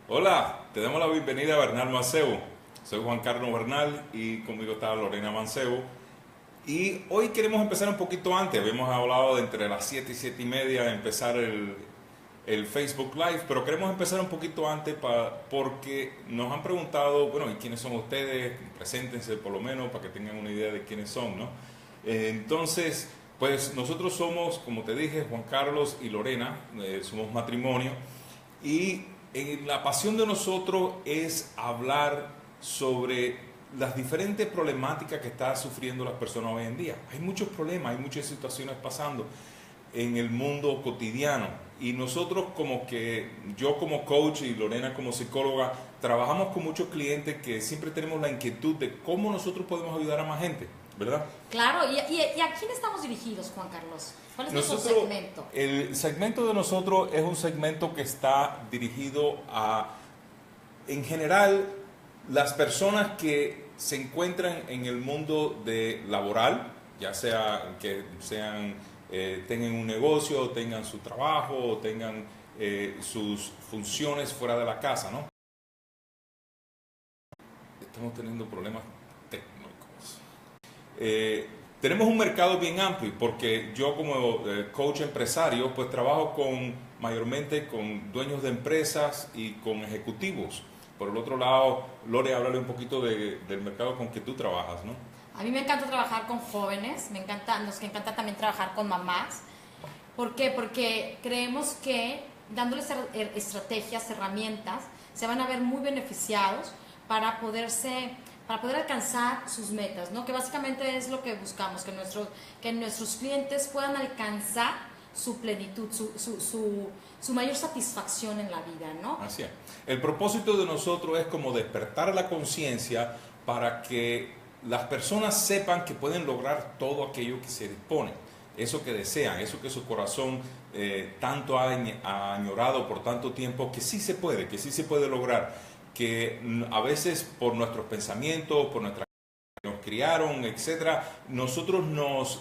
Hola, te damos la bienvenida a Bernal Mancebo. Soy Juan Carlos Bernal y conmigo está Lorena Mancebo. Y hoy queremos empezar un poquito antes. Habíamos hablado de entre las 7 y 7 y media de empezar el Facebook Live, pero queremos empezar un poquito antes porque nos han preguntado, bueno, ¿y quiénes son ustedes? Preséntense por lo menos para que tengan una idea de quiénes son, ¿no? Entonces, pues nosotros somos, como te dije, Juan Carlos y Lorena, somos matrimonio. Y la pasión de nosotros es hablar sobre las diferentes problemáticas que están sufriendo las personas hoy en día. Hay muchos problemas, hay muchas situaciones pasando en el mundo cotidiano. Y nosotros yo como coach y Lorena como psicóloga, trabajamos con muchos clientes que siempre tenemos la inquietud de cómo nosotros podemos ayudar a más gente, ¿verdad? Claro, ¿y a quién estamos dirigidos, Juan Carlos? ¿Cuál es nuestro Nosotros, segmento? el segmento de nosotros es un segmento que está dirigido a, en general, las personas que se encuentran en el mundo laboral, ya sea que tengan un negocio, o tengan su trabajo, o tengan sus funciones fuera de la casa, ¿no? Estamos teniendo problemas técnicos. Eh, Tenemos un mercado bien amplio porque yo como coach empresario pues trabajo mayormente con dueños de empresas y con ejecutivos. Por el otro lado, Lore, háblale un poquito del mercado con que tú trabajas, ¿no? A mí me encanta trabajar con jóvenes, nos encanta también trabajar con mamás. ¿Por qué? Porque creemos que dándoles estrategias, herramientas, se van a ver muy beneficiados para para poder alcanzar sus metas, ¿no? Que básicamente es lo que buscamos, que nuestros clientes puedan alcanzar su plenitud, su mayor satisfacción en la vida, ¿no? Así es. El propósito de nosotros es como despertar la conciencia para que las personas sepan que pueden lograr todo aquello que se disponen, eso que desean, eso que su corazón tanto ha añorado por tanto tiempo, que sí se puede lograr, que a veces por nuestros pensamientos, por nuestra nos criaron, etcétera, nosotros nos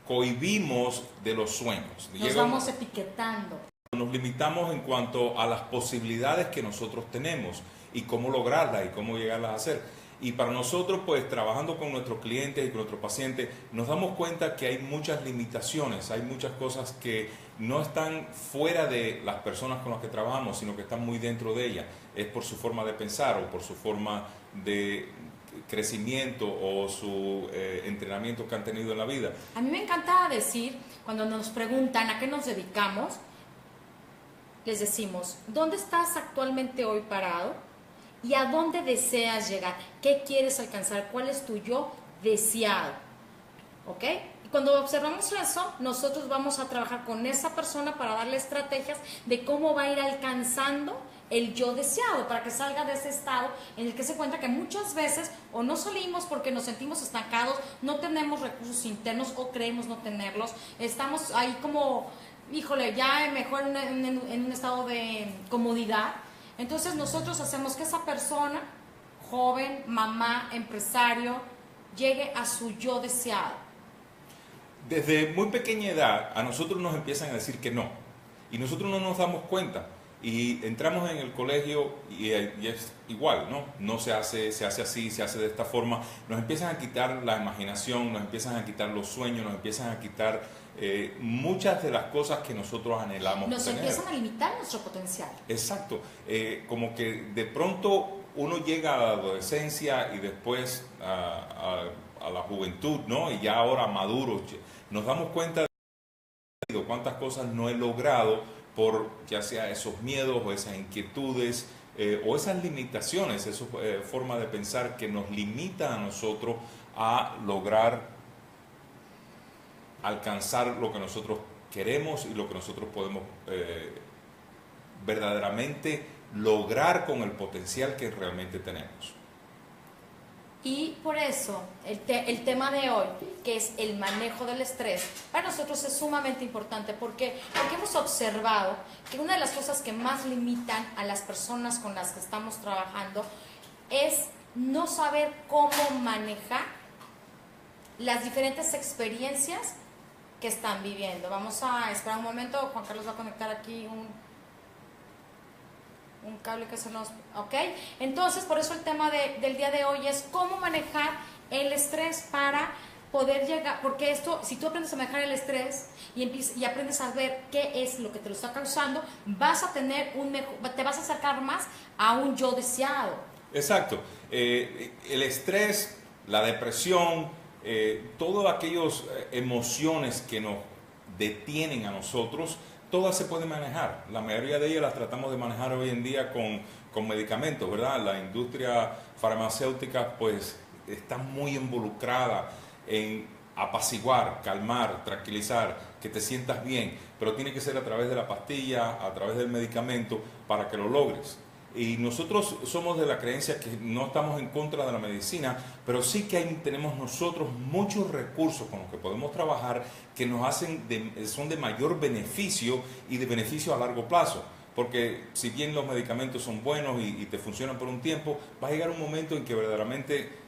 cohibimos de los sueños. Nos vamos etiquetando. Nos limitamos en cuanto a las posibilidades que nosotros tenemos y cómo lograrlas y cómo llegarlas a hacer. Y para nosotros, pues trabajando con nuestros clientes y con nuestros pacientes, nos damos cuenta que hay muchas limitaciones, hay muchas cosas que no están fuera de las personas con las que trabajamos, sino que están muy dentro de ellas. Es por su forma de pensar o por su forma de crecimiento o su entrenamiento que han tenido en la vida. A mí me encanta decir, cuando nos preguntan a qué nos dedicamos, les decimos, ¿dónde estás actualmente hoy parado? ¿Y a dónde deseas llegar? ¿Qué quieres alcanzar? ¿Cuál es tu yo deseado? ¿Ok? Y cuando observamos eso, nosotros vamos a trabajar con esa persona para darle estrategias de cómo va a ir alcanzando el yo deseado, para que salga de ese estado en el que se encuentra que muchas veces o no salimos porque nos sentimos estancados, no tenemos recursos internos o creemos no tenerlos, estamos ahí como, híjole, ya mejor en un estado de comodidad. Entonces nosotros hacemos que esa persona, joven, mamá, empresario, llegue a su yo deseado. Desde muy pequeña edad a nosotros nos empiezan a decir que no y nosotros no nos damos cuenta y entramos en el colegio y es igual, ¿no? No se hace así, se hace de esta forma, nos empiezan a quitar la imaginación, nos empiezan a quitar los sueños, nos empiezan a quitar muchas de las cosas que nosotros anhelamos Nos tener. empiezan a limitar nuestro potencial. Exacto, como que de pronto uno llega a la adolescencia y después a la juventud, ¿no? Y ya ahora maduro, nos damos cuenta de cuántas cosas no he logrado por ya sea esos miedos o esas inquietudes o esas limitaciones, esa forma de pensar que nos limita a nosotros a lograr alcanzar lo que nosotros queremos y lo que nosotros podemos verdaderamente lograr con el potencial que realmente tenemos. Y por eso el tema de hoy, que es el manejo del estrés, para nosotros es sumamente importante porque hemos observado que una de las cosas que más limitan a las personas con las que estamos trabajando es no saber cómo manejar las diferentes experiencias que están viviendo. Vamos a esperar un momento, Juan Carlos va a conectar aquí un cable que se nos... ¿Ok? Entonces, por eso el tema del día de hoy es cómo manejar el estrés para poder llegar, porque esto, si tú aprendes a manejar el estrés y aprendes a ver qué es lo que te lo está causando, vas a tener te vas a acercar más a un yo deseado. Exacto. El estrés, la depresión, todas aquellas emociones que nos detienen a nosotros, todas se pueden manejar. La mayoría de ellas las tratamos de manejar hoy en día con medicamentos, ¿verdad? La industria farmacéutica pues está muy involucrada en apaciguar, calmar, tranquilizar, que te sientas bien, pero tiene que ser a través de la pastilla, a través del medicamento, para que lo logres. Y nosotros somos de la creencia que no estamos en contra de la medicina, pero sí que tenemos nosotros muchos recursos con los que podemos trabajar que nos son de mayor beneficio y de beneficio a largo plazo. Porque si bien los medicamentos son buenos y te funcionan por un tiempo, va a llegar un momento en que verdaderamente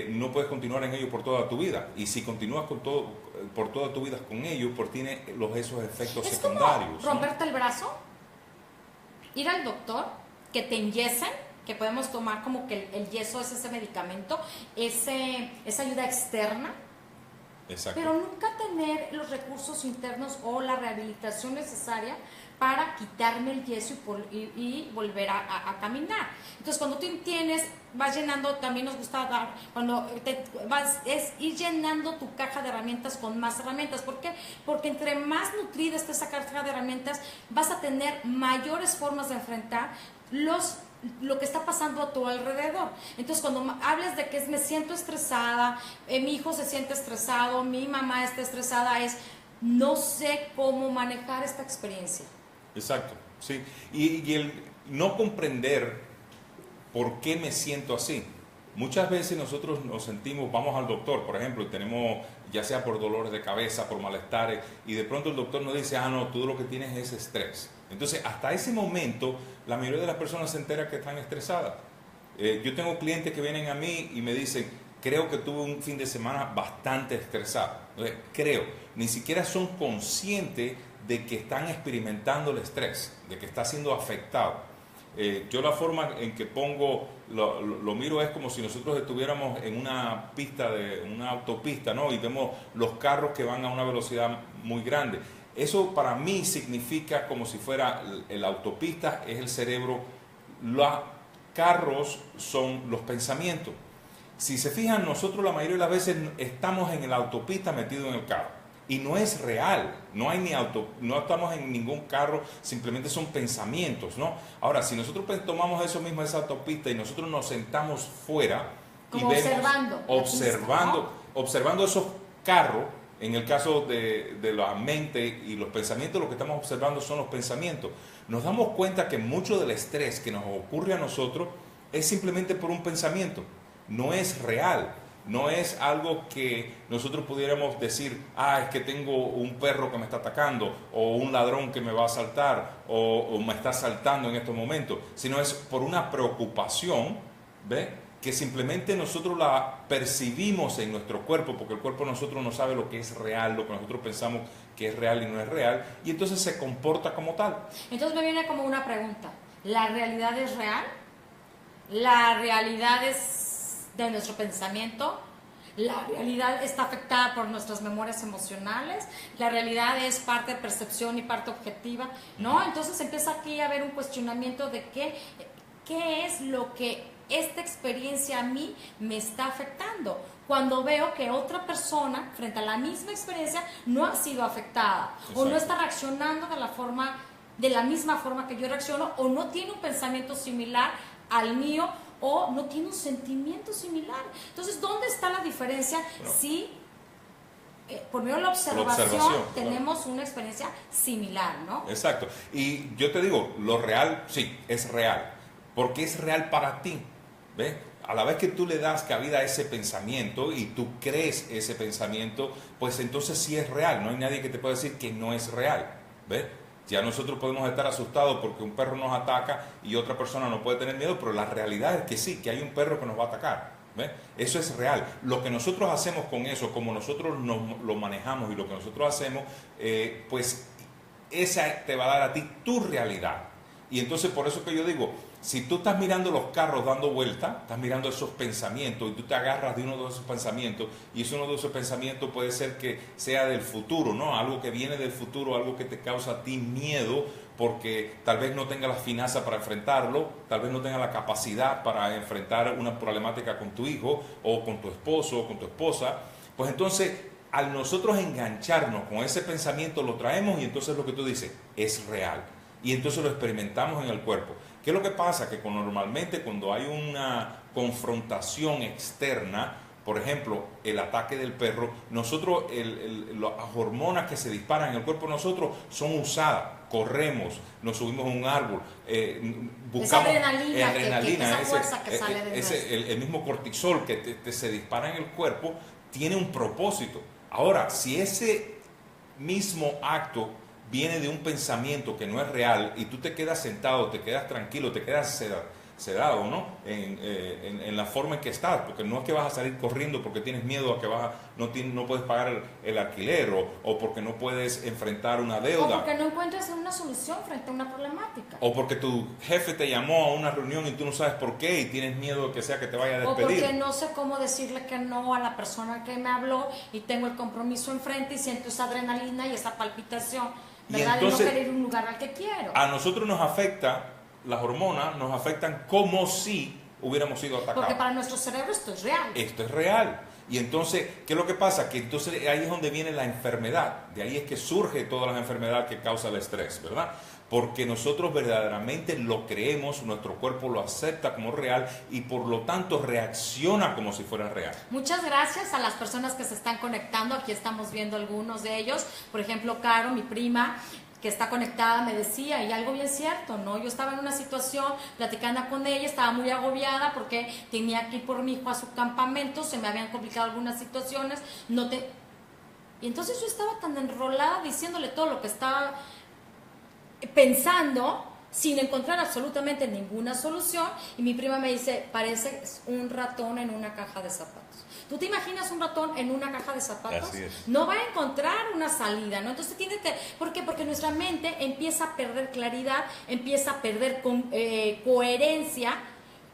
no puedes continuar en ello por toda tu vida. Y si continúas por toda tu vida con ello, pues tiene esos efectos secundarios. Es como romperte el brazo, ir al doctor, que te enyesen, que podemos tomar como que el yeso es ese medicamento, esa ayuda externa. Exacto. Pero nunca tener los recursos internos o la rehabilitación necesaria para quitarme el yeso y volver a caminar. Entonces, cuando tú vas llenando, también nos gusta dar, es ir llenando tu caja de herramientas con más herramientas. ¿Por qué? Porque entre más nutrida esté esa caja de herramientas, vas a tener mayores formas de enfrentar lo que está pasando a tu alrededor. Entonces, cuando hables de que me siento estresada, mi hijo se siente estresado, mi mamá está estresada, no sé cómo manejar esta experiencia. Exacto, sí. Y el no comprender por qué me siento así. Muchas veces nosotros nos sentimos, vamos al doctor, por ejemplo, y tenemos, ya sea por dolores de cabeza, por malestares, y de pronto el doctor nos dice, no, tú lo que tienes es estrés. Entonces, hasta ese momento, la mayoría de las personas se entera que están estresadas. Yo tengo clientes que vienen a mí y me dicen, creo que tuve un fin de semana bastante estresado. Entonces, ni siquiera son conscientes de que están experimentando el estrés, de que está siendo afectado. Yo la forma en que lo miro es como si nosotros estuviéramos en una autopista, ¿no? Y vemos los carros que van a una velocidad muy grande. Eso para mí significa como si fuera la autopista, es el cerebro, los carros son los pensamientos. Si se fijan, nosotros la mayoría de las veces estamos en la autopista metidos en el carro. Y no es real, no estamos en ningún carro, simplemente son pensamientos, ¿no? Ahora, si nosotros tomamos eso mismo, esa autopista, y nosotros nos sentamos fuera como y vemos, observando esos carros, en el caso de la mente y los pensamientos, lo que estamos observando son los pensamientos. Nos damos cuenta que mucho del estrés que nos ocurre a nosotros es simplemente por un pensamiento, no es real. No es algo que nosotros pudiéramos decir, es que tengo un perro que me está atacando, o un ladrón que me va a asaltar, o me está asaltando en estos momentos, sino es por una preocupación, ¿ve? Que simplemente nosotros la percibimos en nuestro cuerpo, porque el cuerpo de nosotros no sabe lo que es real, lo que nosotros pensamos que es real y no es real, y entonces se comporta como tal. Entonces me viene como una pregunta, ¿la realidad es real? ¿La realidad es de nuestro pensamiento? La realidad está afectada por nuestras memorias emocionales, la realidad es parte de percepción y parte objetiva, ¿no? Entonces empieza aquí a haber un cuestionamiento de qué es lo que esta experiencia a mí me está afectando, cuando veo que otra persona frente a la misma experiencia no ha sido afectada. Exacto. O no está reaccionando de la misma forma que yo reacciono, o no tiene un pensamiento similar al mío, o no tiene un sentimiento similar. Entonces, ¿dónde está la diferencia? Bueno, si por medio de la observación tenemos una experiencia similar, ¿no? Exacto. Y yo te digo, lo real, sí, es real. Porque es real para ti. ¿Ves? A la vez que tú le das cabida a ese pensamiento y tú crees ese pensamiento, pues entonces sí es real. No hay nadie que te pueda decir que no es real. ¿Ves? Ya nosotros podemos estar asustados porque un perro nos ataca y otra persona no puede tener miedo, pero la realidad es que sí, que hay un perro que nos va a atacar. ¿Ves? Eso es real. Lo que nosotros hacemos con eso, como nosotros lo manejamos y lo que nosotros hacemos, pues esa te va a dar a ti tu realidad. Y entonces por eso que yo digo, si tú estás mirando los carros dando vuelta, estás mirando esos pensamientos y tú te agarras de uno de esos pensamientos, y uno de esos pensamientos puede ser que sea del futuro, ¿no? Algo que viene del futuro, algo que te causa a ti miedo, porque tal vez no tenga las finanzas para enfrentarlo, tal vez no tenga la capacidad para enfrentar una problemática con tu hijo, o con tu esposo, o con tu esposa. Pues entonces, al nosotros engancharnos con ese pensamiento, lo traemos, y entonces lo que tú dices es real. Y entonces lo experimentamos en el cuerpo. ¿Qué es lo que pasa? Que normalmente cuando hay una confrontación externa, por ejemplo, el ataque del perro, nosotros, las hormonas que se disparan en el cuerpo de nosotros son usadas. Corremos, nos subimos a un árbol, buscamos esa adrenalina, esa fuerza que sale el mismo cortisol que se dispara en el cuerpo tiene un propósito. Ahora, si ese mismo acto viene de un pensamiento que no es real, y tú te quedas sentado, te quedas tranquilo, te quedas sedado, ¿no? En la forma en que estás, porque no es que vas a salir corriendo porque tienes miedo a que no puedes pagar el alquiler, o porque no puedes enfrentar una deuda. O porque no encuentras una solución frente a una problemática. O porque tu jefe te llamó a una reunión y tú no sabes por qué y tienes miedo de que sea que te vaya a despedir. O porque no sé cómo decirle que no a la persona que me habló y tengo el compromiso enfrente y siento esa adrenalina y esa palpitación, ¿verdad? De no querer ir a un lugar al que quiero. A nosotros nos afecta, las hormonas nos afectan como si hubiéramos sido atacados. Porque para nuestro cerebro esto es real. Esto es real. Y entonces, ¿qué es lo que pasa? Que entonces ahí es donde viene la enfermedad. De ahí es que surge todas las enfermedades que causa el estrés, ¿verdad? Porque nosotros verdaderamente lo creemos, nuestro cuerpo lo acepta como real, y por lo tanto reacciona como si fuera real. Muchas gracias a las personas que se están conectando. Aquí estamos viendo algunos de ellos. Por ejemplo, Caro, mi prima, que está conectada, me decía, y algo bien cierto, ¿no? Yo estaba en una situación platicando con ella, estaba muy agobiada porque tenía que ir por mi hijo a su campamento, se me habían complicado algunas situaciones, y entonces yo estaba tan enrolada diciéndole todo lo que estaba pensando, sin encontrar absolutamente ninguna solución, y mi prima me dice, pareces un ratón en una caja de zapatos. ¿Tú te imaginas un ratón en una caja de zapatos? Así es. No va a encontrar una salida, ¿no? Entonces tiene que... ¿Por qué? Porque nuestra mente empieza a perder claridad, empieza a perder coherencia.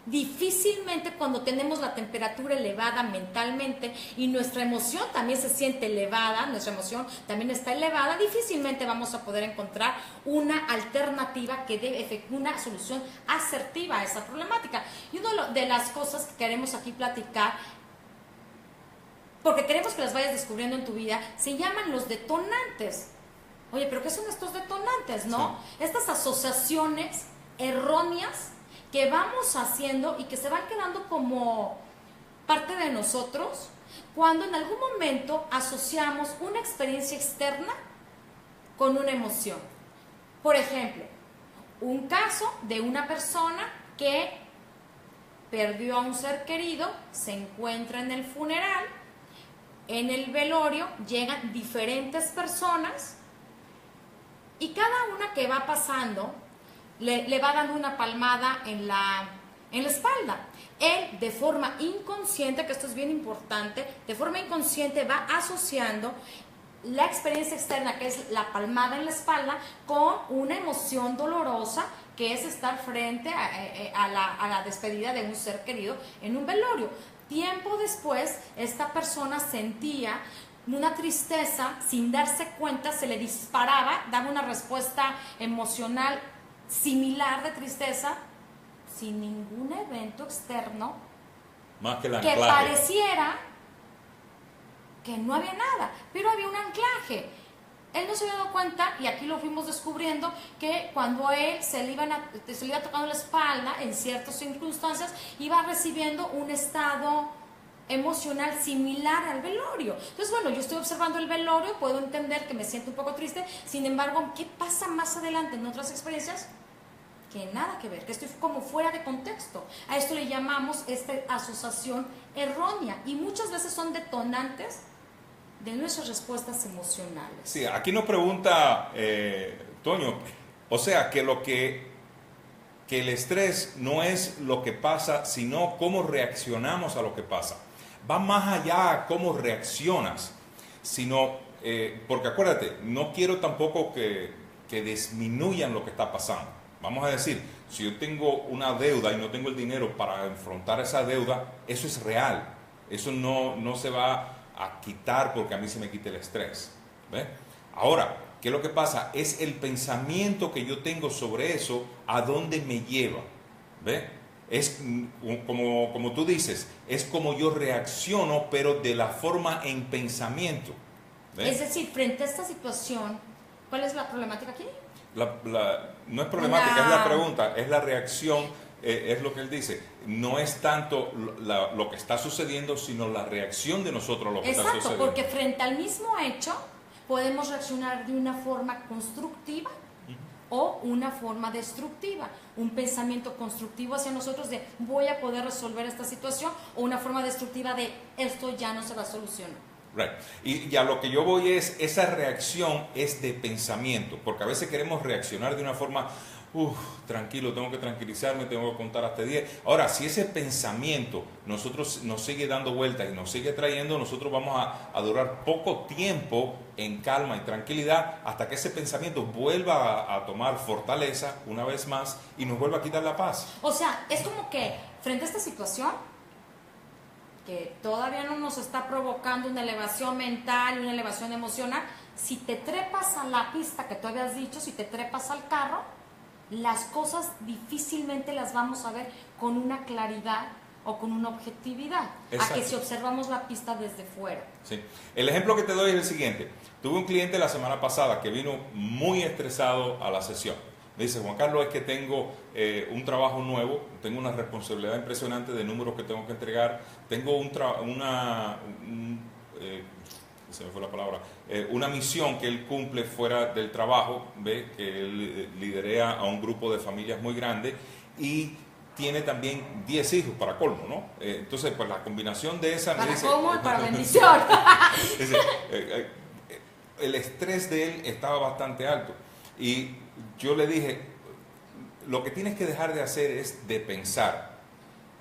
Difícilmente, cuando tenemos la temperatura elevada mentalmente y nuestra emoción también se siente elevada, nuestra emoción también está elevada, difícilmente vamos a poder encontrar una alternativa que dé una solución asertiva a esa problemática. Y una de las cosas que queremos aquí platicar, porque queremos que las vayas descubriendo en tu vida, se llaman los detonantes. Oye, ¿pero qué son estos detonantes, no? Sí. Estas asociaciones erróneas que vamos haciendo y que se van quedando como parte de nosotros cuando en algún momento asociamos una experiencia externa con una emoción. Por ejemplo, un caso de una persona que perdió a un ser querido, se encuentra en el funeral. En el velorio llegan diferentes personas y cada una que va pasando le va dando una palmada en la espalda. Él, de forma inconsciente, que esto es bien importante, de forma inconsciente va asociando la experiencia externa, que es la palmada en la espalda, con una emoción dolorosa, que es estar frente a la despedida de un ser querido en un velorio. Tiempo después, esta persona sentía una tristeza, sin darse cuenta, se le disparaba, daba una respuesta emocional similar de tristeza, sin ningún evento externo, más que el que anclaje. pareciera que no había nada, pero había un anclaje. Él no se había dado cuenta, y aquí lo fuimos descubriendo, que cuando a él se le iba tocando la espalda, en ciertas circunstancias, iba recibiendo un estado emocional similar al velorio. Entonces, bueno, yo estoy observando el velorio, puedo entender que me siento un poco triste, sin embargo, ¿qué pasa más adelante en otras experiencias? Que nada que ver, que estoy como fuera de contexto. A esto le llamamos asociación errónea, y muchas veces son detonantes de nuestras respuestas emocionales. Sí, aquí nos pregunta Toño, o sea, que el estrés no es lo que pasa, sino cómo reaccionamos a lo que pasa. Va más allá a cómo reaccionas, sino, porque acuérdate, no quiero tampoco que disminuyan lo que está pasando. Vamos a decir, si yo tengo una deuda y no tengo el dinero para enfrentar esa deuda, eso es real. Eso no se va a quitar porque a mí se me quite el estrés. ¿Ve? Ahora, ¿qué es lo que pasa? Es el pensamiento que yo tengo sobre eso, a dónde me lleva. ¿Ve? Es como tú dices, es como yo reacciono, pero de la forma en pensamiento. ¿Ve? Es decir, frente a esta situación, ¿cuál es la problemática aquí? No es problemática, es la pregunta, es la reacción, es lo que él dice. No es tanto lo que está sucediendo, sino la reacción de nosotros a lo que está sucediendo. Exacto, porque frente al mismo hecho podemos reaccionar de una forma constructiva o una forma destructiva. Un pensamiento constructivo hacia nosotros de voy a poder resolver esta situación, o una forma destructiva de esto ya no se va a solucionar. Right. Y a lo que yo voy es, esa reacción es de pensamiento, porque a veces queremos reaccionar de una forma, tranquilo, tengo que tranquilizarme, tengo que contar hasta 10. Ahora, si ese pensamiento nosotros nos sigue dando vueltas y nos sigue trayendo, nosotros vamos a durar poco tiempo en calma y tranquilidad hasta que ese pensamiento vuelva a tomar fortaleza una vez más y nos vuelva a quitar la paz. O sea, es como que frente a esta situación, que todavía no nos está provocando una elevación mental, una elevación emocional, si te trepas a la pista que tú habías dicho, si te trepas al carro, las cosas difícilmente las vamos a ver con una claridad o con una objetividad. Exacto. A que si observamos la pista desde fuera. Sí. El ejemplo que te doy es el siguiente. Tuve un cliente la semana pasada que vino muy estresado a la sesión. Me dice, Juan Carlos, es que tengo un trabajo nuevo, tengo una responsabilidad impresionante de números que tengo que entregar, tengo se me fue la palabra, una misión que él cumple fuera del trabajo, ¿ve? Que él liderea a un grupo de familias muy grande y tiene también 10 hijos para colmo, ¿no? Entonces, pues la combinación de esa... Para colmo y para bendición. El estrés de él estaba bastante alto y yo le dije, lo que tienes que dejar de hacer es de pensar.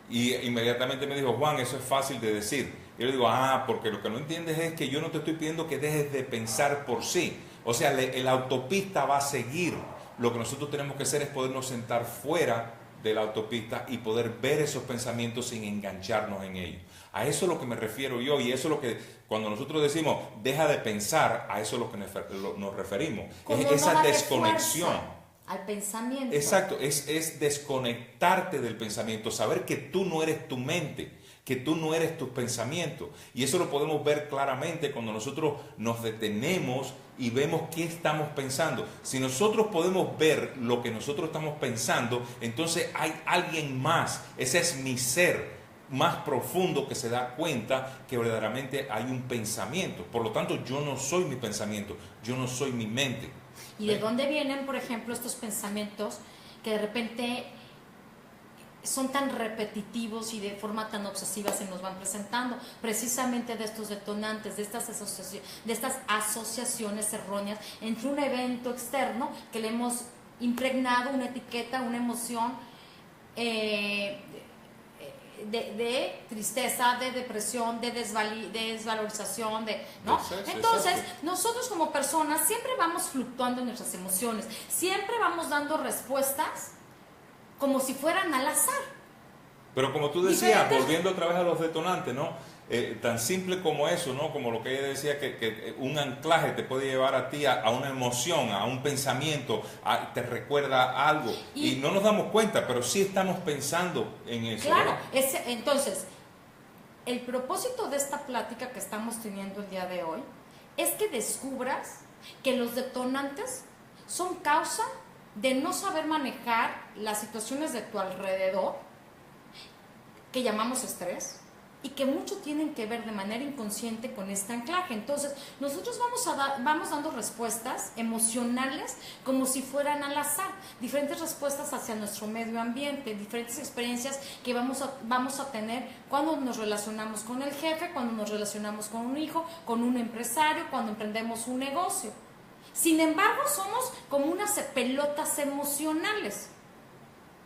Y inmediatamente me dijo, Juan, eso es fácil de decir. Y yo le digo, porque lo que no entiendes es que yo no te estoy pidiendo que dejes de pensar por sí. O sea, la autopista va a seguir. Lo que nosotros tenemos que hacer es podernos sentar fuera de la autopista y poder ver esos pensamientos sin engancharnos en ellos. A eso es lo que me refiero yo, y eso es lo que, cuando nosotros decimos, deja de pensar, a eso es lo que nos referimos. Es esa desconexión. Al pensamiento. Exacto, es desconectarte del pensamiento, saber que tú no eres tu mente, que tú no eres tus pensamientos. Y eso lo podemos ver claramente cuando nosotros nos detenemos y vemos qué estamos pensando. Si nosotros podemos ver lo que nosotros estamos pensando, entonces hay alguien más, ese es mi ser más profundo que se da cuenta que verdaderamente hay un pensamiento. Por lo tanto, yo no soy mi pensamiento, yo no soy mi mente. ¿Y de dónde vienen, por ejemplo, estos pensamientos que de repente son tan repetitivos y de forma tan obsesiva se nos van presentando? Precisamente de estos detonantes, de estas asociaciones erróneas entre un evento externo que le hemos impregnado una etiqueta, una emoción de tristeza, de depresión, de desvalorización, ¿no? Entonces, nosotros como personas siempre vamos fluctuando en nuestras emociones, siempre vamos dando respuestas como si fueran al azar. Pero como tú decías, volviendo otra vez a los detonantes, ¿no? Tan simple como eso, ¿no? Como lo que ella decía, que un anclaje te puede llevar a ti a una emoción, a un pensamiento, te recuerda algo. Y no nos damos cuenta, pero sí estamos pensando en eso. Claro, entonces, el propósito de esta plática que estamos teniendo el día de hoy es que descubras que los detonantes son causa de no saber manejar las situaciones de tu alrededor, que llamamos estrés, y que mucho tienen que ver de manera inconsciente con este anclaje. Entonces, nosotros vamos dando respuestas emocionales como si fueran al azar, diferentes respuestas hacia nuestro medio ambiente, diferentes experiencias que vamos a tener cuando nos relacionamos con el jefe, cuando nos relacionamos con un hijo, con un empresario, cuando emprendemos un negocio. Sin embargo, somos como unas pelotas emocionales.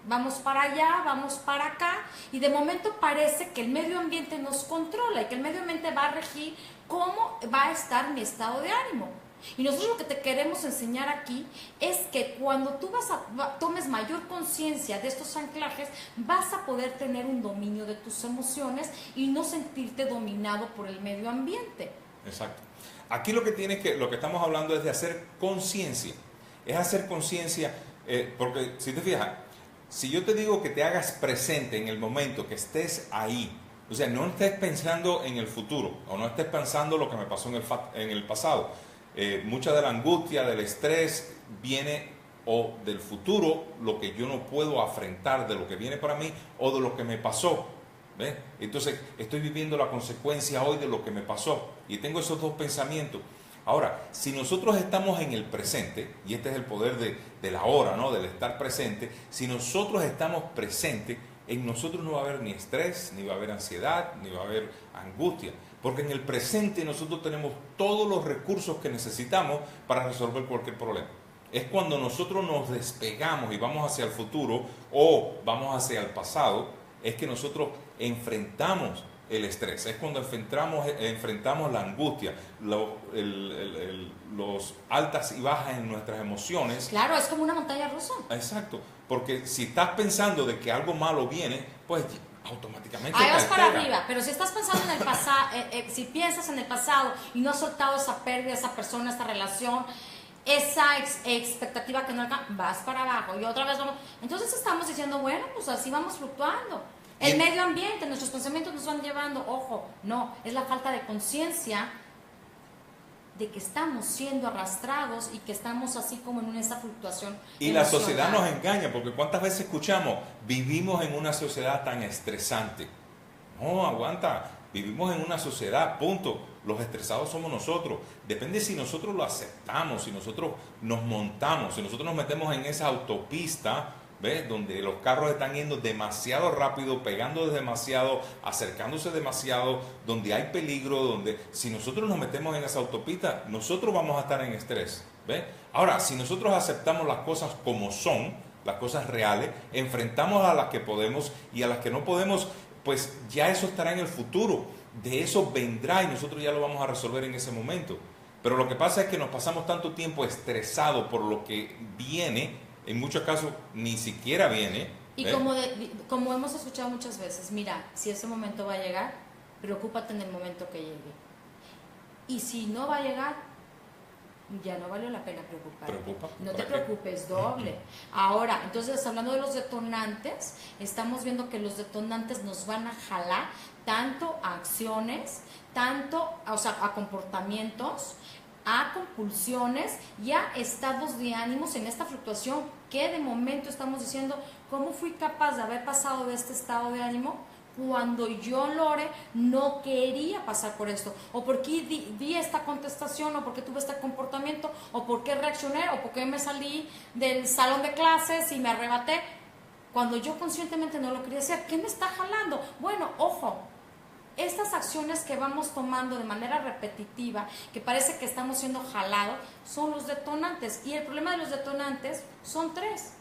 Vamos para allá, vamos para acá, y de momento parece que el medio ambiente nos controla y que el medio ambiente va a regir cómo va a estar mi estado de ánimo. Y nosotros lo que te queremos enseñar aquí es que cuando tú tomes mayor conciencia de estos anclajes, vas a poder tener un dominio de tus emociones y no sentirte dominado por el medio ambiente. Exacto. Aquí lo que estamos hablando es de hacer conciencia. Es hacer conciencia, porque si te fijas, si yo te digo que te hagas presente en el momento, que estés ahí, o sea, no estés pensando en el futuro, o no estés pensando lo que me pasó en el pasado. Mucha de la angustia, del estrés, viene o del futuro, lo que yo no puedo afrontar de lo que viene para mí, o de lo que me pasó. ¿Ves? Entonces, estoy viviendo la consecuencia hoy de lo que me pasó, y tengo esos dos pensamientos. Ahora, si nosotros estamos en el presente, y este es el poder de la hora, ¿no? Del estar presente, si nosotros estamos presentes, en nosotros no va a haber ni estrés, ni va a haber ansiedad, ni va a haber angustia, porque en el presente nosotros tenemos todos los recursos que necesitamos para resolver cualquier problema. Es cuando nosotros nos despegamos y vamos hacia el futuro o vamos hacia el pasado, es que nosotros enfrentamos el estrés, es cuando enfrentamos la angustia, los altas y bajas en nuestras emociones. Claro, es como una montaña rusa. Exacto, porque si estás pensando de que algo malo viene, pues automáticamente ahí vas para arriba, pero si estás pensando en el pasado, si piensas en el pasado y no has soltado esa pérdida, esa persona, esa relación, esa expectativa que no alcanza, vas para abajo y otra vez vamos. Entonces estamos diciendo, bueno, pues así vamos fluctuando. El medio ambiente, nuestros pensamientos nos van llevando, ojo, no, es la falta de conciencia de que estamos siendo arrastrados y que estamos así como en esa fluctuación y emocional. La sociedad nos engaña, porque ¿cuántas veces escuchamos? Vivimos en una sociedad tan estresante. No, aguanta, vivimos en una sociedad, punto. Los estresados somos nosotros. Depende si nosotros lo aceptamos, si nosotros nos montamos, si nosotros nos metemos en esa autopista, ¿ves? Donde los carros están yendo demasiado rápido, pegando demasiado, acercándose demasiado, donde hay peligro, donde si nosotros nos metemos en esa autopista, nosotros vamos a estar en estrés, ¿ves? Ahora, si nosotros aceptamos las cosas como son, las cosas reales, enfrentamos a las que podemos y a las que no podemos, pues ya eso estará en el futuro, de eso vendrá y nosotros ya lo vamos a resolver en ese momento. Pero lo que pasa es que nos pasamos tanto tiempo estresados por lo que viene. En muchos casos ni siquiera viene. Y como hemos escuchado muchas veces, mira, si ese momento va a llegar, preocúpate en el momento que llegue. Y si no va a llegar, ya no vale la pena preocuparte. No te preocupes doble. Ahora, entonces, hablando de los detonantes, estamos viendo que los detonantes nos van a jalar tanto a acciones, tanto a comportamientos, a compulsiones y a estados de ánimos en esta fluctuación que de momento estamos diciendo, ¿cómo fui capaz de haber pasado de este estado de ánimo cuando yo, Lore, no quería pasar por esto? ¿O por qué di esta contestación? ¿O por qué tuve este comportamiento? ¿O por qué reaccioné? ¿O por qué me salí del salón de clases y me arrebaté? Cuando yo conscientemente no lo quería hacer, ¿qué me está jalando? Bueno, ojo, estas acciones que vamos tomando de manera repetitiva, que parece que estamos siendo jalados, son los detonantes. Y el problema de los detonantes son tres.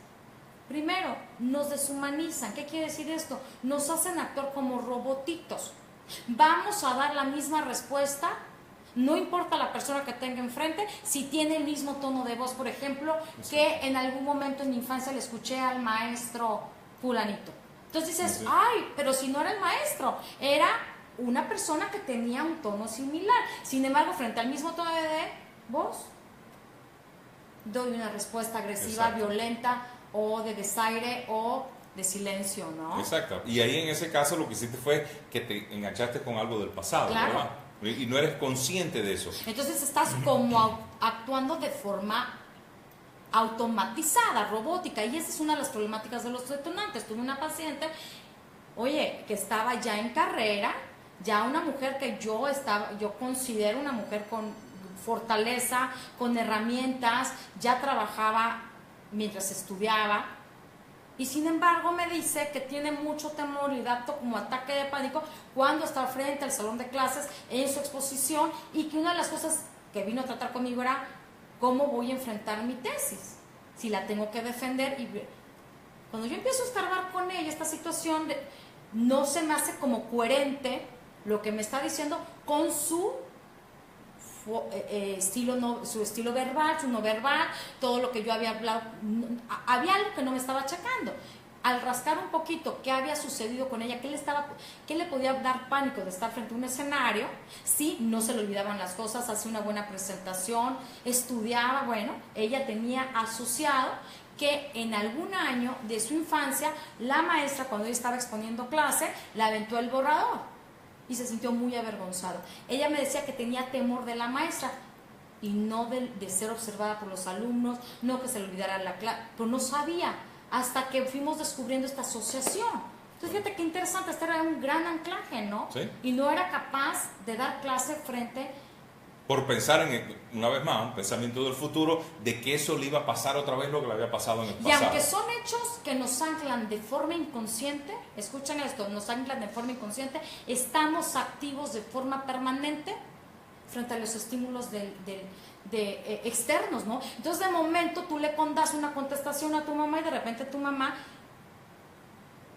Primero, nos deshumanizan. ¿Qué quiere decir esto? Nos hacen actuar como robotitos. Vamos a dar la misma respuesta, no importa la persona que tenga enfrente, si tiene el mismo tono de voz, por ejemplo, que en algún momento en mi infancia le escuché al maestro fulanito. Entonces dices, ay, pero si no era el maestro, era una persona que tenía un tono similar. Sin embargo, frente al mismo tono de voz, doy una respuesta agresiva, violenta, o de desaire, o de silencio, ¿no? Exacto. Y ahí en ese caso lo que hiciste fue que te enganchaste con algo del pasado, claro, ¿verdad? Y no eres consciente de eso. Entonces estás como actuando de forma automatizada, robótica, y esa es una de las problemáticas de los detonantes. Tuve una paciente, oye, que estaba ya en carrera, ya una mujer que yo considero una mujer con fortaleza, con herramientas, ya trabajaba mientras estudiaba, y sin embargo me dice que tiene mucho temor y da como ataque de pánico cuando está frente al salón de clases en su exposición, y que una de las cosas que vino a tratar conmigo era cómo voy a enfrentar mi tesis, si la tengo que defender. Y cuando yo empiezo a escarbar con ella esta situación, no se me hace como coherente lo que me está diciendo con su estilo su estilo verbal, su no verbal, todo lo que yo había hablado, había algo que no me estaba checando. Al rascar un poquito qué había sucedido con ella, qué le podía dar pánico de estar frente a un escenario, sí, no se le olvidaban las cosas, hacía una buena presentación, estudiaba, bueno, ella tenía asociado que en algún año de su infancia, la maestra, cuando ella estaba exponiendo clase, le aventó el borrador y se sintió muy avergonzada. Ella me decía que tenía temor de la maestra y no de ser observada por los alumnos, no que se le olvidara la clase, pero no sabía, hasta que fuimos descubriendo esta asociación. Entonces fíjate qué interesante, este era un gran anclaje, ¿no? Sí. Y no era capaz de dar clase frente... Por pensar una vez más, un pensamiento del futuro, de que eso le iba a pasar otra vez lo que le había pasado en el pasado. Y aunque son hechos que nos anclan de forma inconsciente, escuchen esto, nos anclan de forma inconsciente, estamos activos de forma permanente frente a los estímulos externos, ¿no? Entonces de momento tú le das una contestación a tu mamá y de repente tu mamá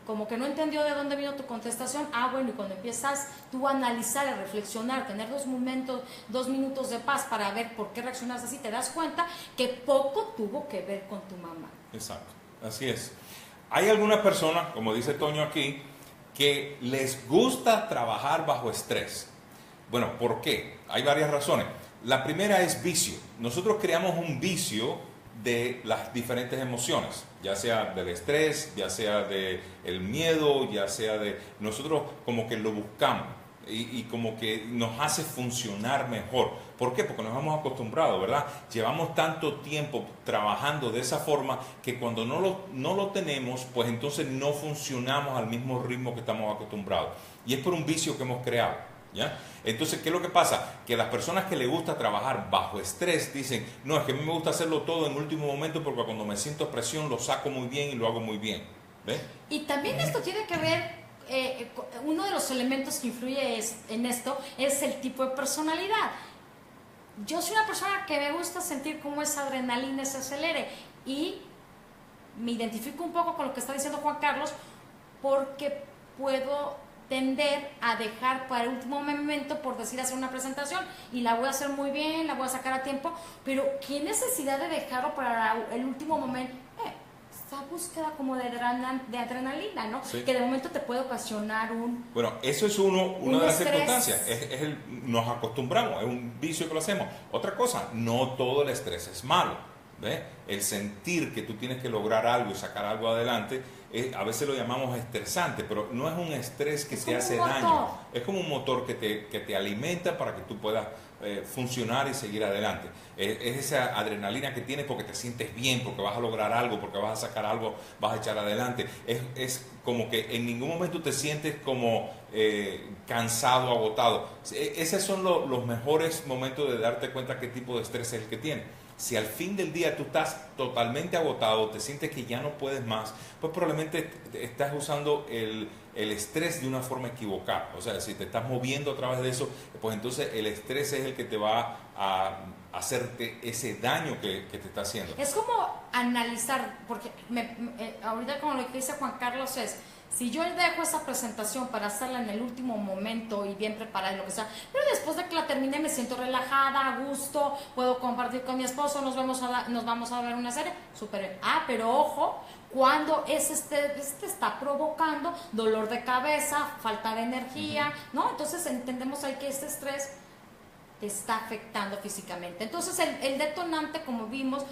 como que no entendió de dónde vino tu contestación. Bueno, y cuando empiezas tú a analizar, a reflexionar, tener 2 minutos de paz para ver por qué reaccionas así, te das cuenta que poco tuvo que ver con tu mamá. Exacto, así es. Hay algunas personas, como dice Toño aquí, que les gusta trabajar bajo estrés. Bueno, ¿por qué? Hay varias razones. La primera es vicio. Nosotros creamos un vicio de las diferentes emociones, ya sea del estrés, ya sea del miedo, ya sea de... Nosotros como que lo buscamos y como que nos hace funcionar mejor. ¿Por qué? Porque nos hemos acostumbrado, ¿verdad? Llevamos tanto tiempo trabajando de esa forma que cuando no lo tenemos, pues entonces no funcionamos al mismo ritmo que estamos acostumbrados. Y es por un vicio que hemos creado. ¿Ya? Entonces, ¿qué es lo que pasa? Que las personas que les gusta trabajar bajo estrés dicen, no, es que a mí me gusta hacerlo todo en último momento porque cuando me siento presión lo saco muy bien y lo hago muy bien. ¿Ves? Y también esto tiene que ver, uno de los elementos que influye en esto es el tipo de personalidad. Yo soy una persona que me gusta sentir cómo esa adrenalina se acelere y me identifico un poco con lo que está diciendo Juan Carlos porque puedo tender a dejar para el último momento, por decir, hacer una presentación y la voy a hacer muy bien, la voy a sacar a tiempo, pero ¿qué necesidad de dejarlo para el último momento? Esta búsqueda como de adrenalina, ¿no? Sí. Que de momento te puede ocasionar Bueno, eso es una de las circunstancias, nos acostumbramos, es un vicio que lo hacemos. Otra cosa, no todo el estrés es malo, ¿ves? El sentir que tú tienes que lograr algo y sacar algo adelante, a veces lo llamamos estresante, pero no es un estrés que te hace daño. Es como un motor que te alimenta para que tú puedas funcionar y seguir adelante. Es esa adrenalina que tienes porque te sientes bien, porque vas a lograr algo, porque vas a sacar algo, vas a echar adelante. Es como que en ningún momento te sientes como cansado, agotado. Esos son los mejores momentos de darte cuenta qué tipo de estrés es el que tienes. Si al fin del día tú estás totalmente agotado, te sientes que ya no puedes más, pues probablemente estás usando el estrés de una forma equivocada. O sea, si te estás moviendo a través de eso, pues entonces el estrés es el que te va a hacerte ese daño que te está haciendo. Es como analizar, porque ahorita como lo que dice Juan Carlos es, si yo dejo esa presentación para hacerla en el último momento y bien preparada y lo que sea, pero después de que la termine me siento relajada, a gusto, puedo compartir con mi esposo, nos vamos a ver una serie, súper. Pero ojo, cuando este está provocando dolor de cabeza, falta de energía, ¿no? Entonces entendemos ahí que este estrés te está afectando físicamente. Entonces el detonante, como vimos,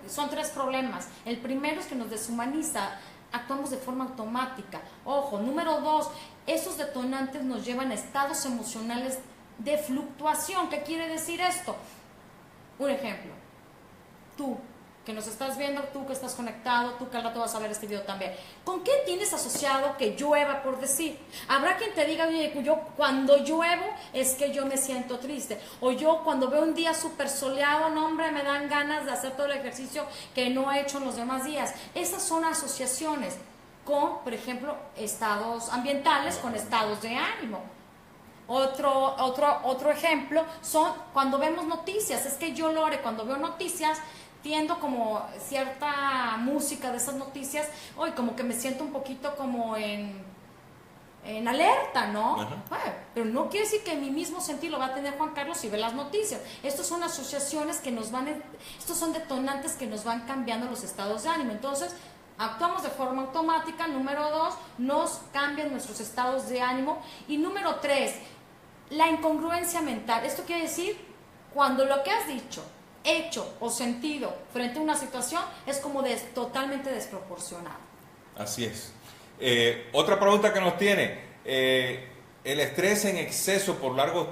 son 3 problemas. El primero es que nos deshumaniza, actuamos de forma automática. Ojo, número 2, esos detonantes nos llevan a estados emocionales de fluctuación. ¿Qué quiere decir esto? Un ejemplo, tú que nos estás viendo, tú que estás conectado, tú que al rato vas a ver este video también, ¿con qué tienes asociado que llueva, por decir? Habrá quien te diga, oye, yo cuando lluevo es que yo me siento triste, o yo cuando veo un día súper soleado, no hombre, me dan ganas de hacer todo el ejercicio que no he hecho en los demás días. Esas son asociaciones con, por ejemplo, estados ambientales, con estados de ánimo. Otro ejemplo son cuando vemos noticias. Es que yo, Lore, cuando veo noticias tiendo como cierta música de esas noticias, hoy como que me siento un poquito como en en alerta, ¿no? Ajá. Bueno, pero no quiere decir que mi mismo sentir lo va a tener Juan Carlos si ve las noticias. Estos son asociaciones que nos van, estos son detonantes que nos van cambiando los estados de ánimo. Entonces, actuamos de forma automática. Número 2, nos cambian nuestros estados de ánimo. Y número 3, la incongruencia mental. Esto quiere decir cuando lo que has dicho, hecho o sentido frente a una situación es como totalmente desproporcionado. Así es. Otra pregunta que nos tiene, ¿el estrés en exceso por largos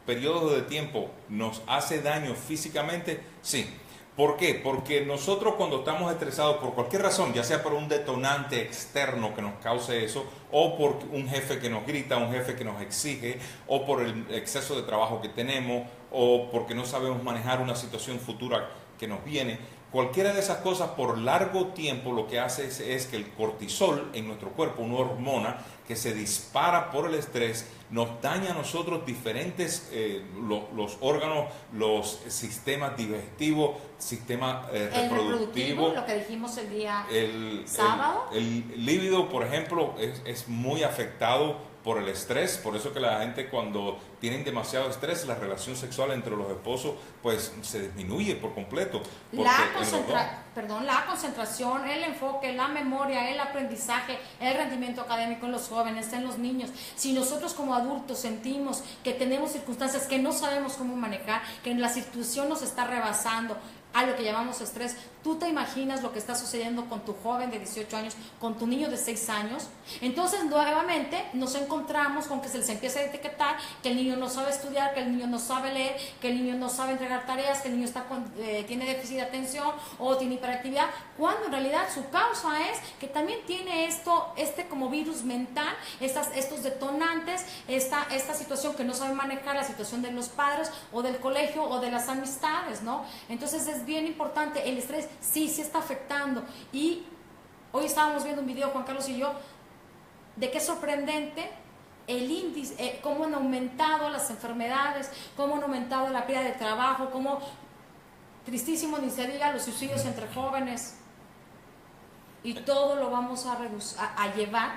periodos de tiempo nos hace daño físicamente? Sí. ¿Por qué? Porque nosotros cuando estamos estresados por cualquier razón, ya sea por un detonante externo que nos cause eso, o por un jefe que nos grita, un jefe que nos exige, o por el exceso de trabajo que tenemos, o porque no sabemos manejar una situación futura que nos viene, cualquiera de esas cosas por largo tiempo lo que hace es que el cortisol en nuestro cuerpo, una hormona que se dispara por el estrés, nos daña a nosotros diferentes, los órganos, los sistemas digestivos, sistema reproductivo, lo que dijimos el día el sábado. El líbido, por ejemplo, es muy afectado por el estrés, por eso que la gente cuando tienen demasiado estrés, la relación sexual entre los esposos pues se disminuye por completo. La concentración, el enfoque, la memoria, el aprendizaje, el rendimiento académico en los jóvenes, en los niños. Si nosotros como adultos sentimos que tenemos circunstancias que no sabemos cómo manejar, que la situación nos está rebasando a lo que llamamos estrés, ¿tú te imaginas lo que está sucediendo con tu joven de 18 años, con tu niño de 6 años? Entonces nuevamente nos encontramos con que se les empieza a etiquetar que el niño no sabe estudiar, que el niño no sabe leer, que el niño no sabe entregar tareas, que el niño tiene déficit de atención o tiene hiperactividad, cuando en realidad su causa es que también tiene como virus mental, estos detonantes, esta situación que no sabe manejar, la situación de los padres o del colegio o de las amistades, ¿no? Entonces es bien importante, el estrés sí está afectando. Y hoy estábamos viendo un video, Juan Carlos y yo, de qué sorprendente el índice, cómo han aumentado las enfermedades, cómo han aumentado la pérdida de trabajo, cómo, tristísimo ni se diga, los suicidios entre jóvenes. Y todo lo vamos a llevar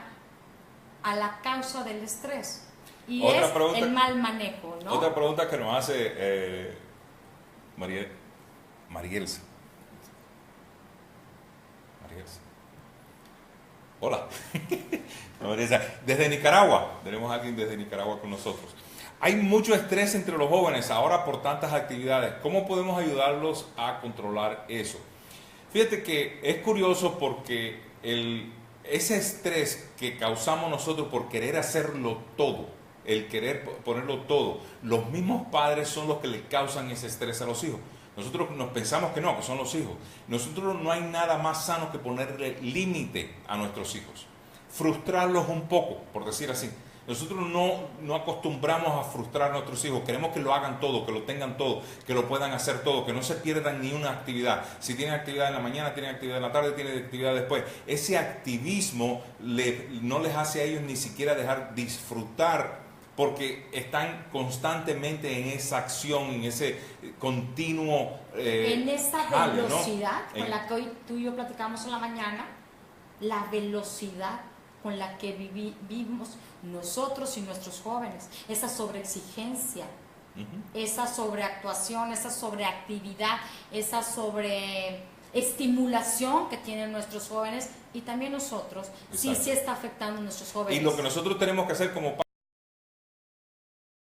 a la causa del estrés. Y es el mal manejo, ¿no? Otra pregunta que nos hace Marielsa. Hola. Desde Nicaragua. Tenemos a alguien desde Nicaragua con nosotros. Hay mucho estrés entre los jóvenes ahora por tantas actividades. ¿Cómo podemos ayudarlos a controlar eso? Fíjate que es curioso porque ese estrés que causamos nosotros por querer hacerlo todo, el querer ponerlo todo, los mismos padres son los que le causan ese estrés a los hijos. Nosotros nos pensamos que no, que son los hijos. Nosotros no hay nada más sano que ponerle límite a nuestros hijos. Frustrarlos un poco, por decir así. Nosotros no acostumbramos a frustrar a nuestros hijos. Queremos que lo hagan todo, que lo tengan todo, que lo puedan hacer todo, que no se pierdan ni una actividad. Si tienen actividad en la mañana, tienen actividad en la tarde, tienen actividad después. Ese activismo no les hace a ellos ni siquiera dejar disfrutar, porque están constantemente en esa acción, en ese continuo en esa velocidad, ¿no? con la que hoy tú y yo platicamos en la mañana, la velocidad con la que vivimos nosotros y nuestros jóvenes, esa sobreexigencia, esa sobreactuación, esa sobreactividad, esa sobreestimulación que tienen nuestros jóvenes y también nosotros, sí está afectando a nuestros jóvenes. Y lo que nosotros tenemos que hacer como